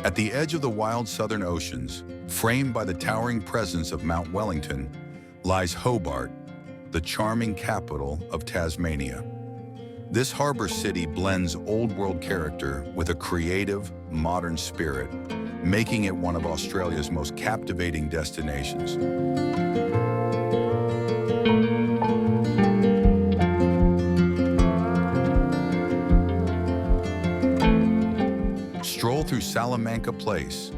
At the edge of the wild southern oceans, framed by the towering presence of Mount Wellington, lies Hobart, the charming capital of Tasmania. This harbor city blends old-world character with a creative, modern spirit, making it one of Australia's most captivating destinations. Stroll through Salamanca Place,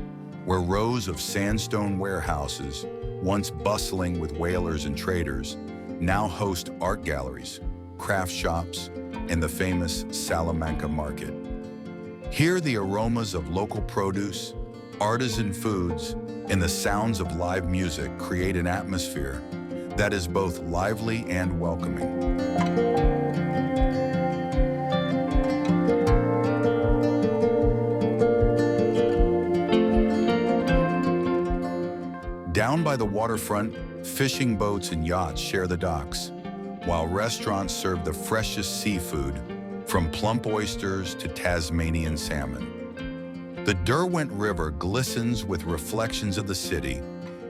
where rows of sandstone warehouses, once bustling with whalers and traders, now host art galleries, craft shops, and the famous Salamanca Market. Here, the aromas of local produce, artisan foods, and the sounds of live music create an atmosphere that is both lively and welcoming. Down by the waterfront, fishing boats and yachts share the docks, while restaurants serve the freshest seafood, from plump oysters to Tasmanian salmon. The Derwent River glistens with reflections of the city,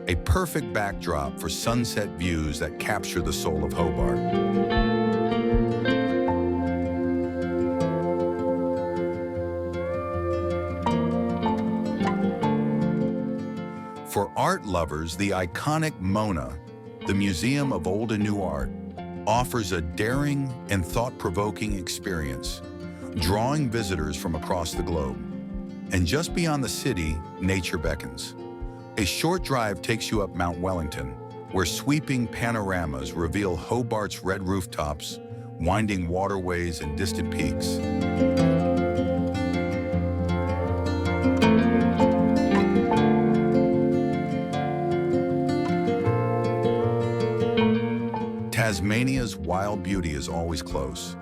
a perfect backdrop for sunset views that capture the soul of Hobart. For art lovers, the iconic Mona, the Museum of Old and New Art, offers a daring and thought-provoking experience, drawing visitors from across the globe. And just beyond the city, nature beckons. A short drive takes you up Mount Wellington, where sweeping panoramas reveal Hobart's red rooftops, winding waterways, and distant peaks. Tasmania's wild beauty is always close.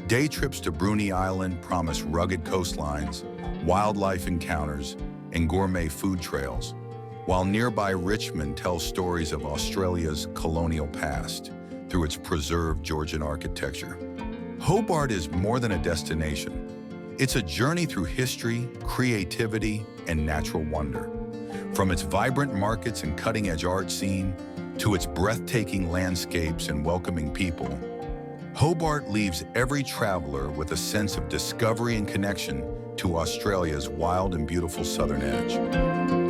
Day trips to Bruny Island promise rugged coastlines, wildlife encounters, and gourmet food trails, while nearby Richmond tells stories of Australia's colonial past through its preserved Georgian architecture. Hobart is more than a destination. It's a journey through history, creativity, and natural wonder. From its vibrant markets and cutting-edge art scene to its breathtaking landscapes and welcoming people, Hobart leaves every traveler with a sense of discovery and connection to Australia's wild and beautiful southern edge.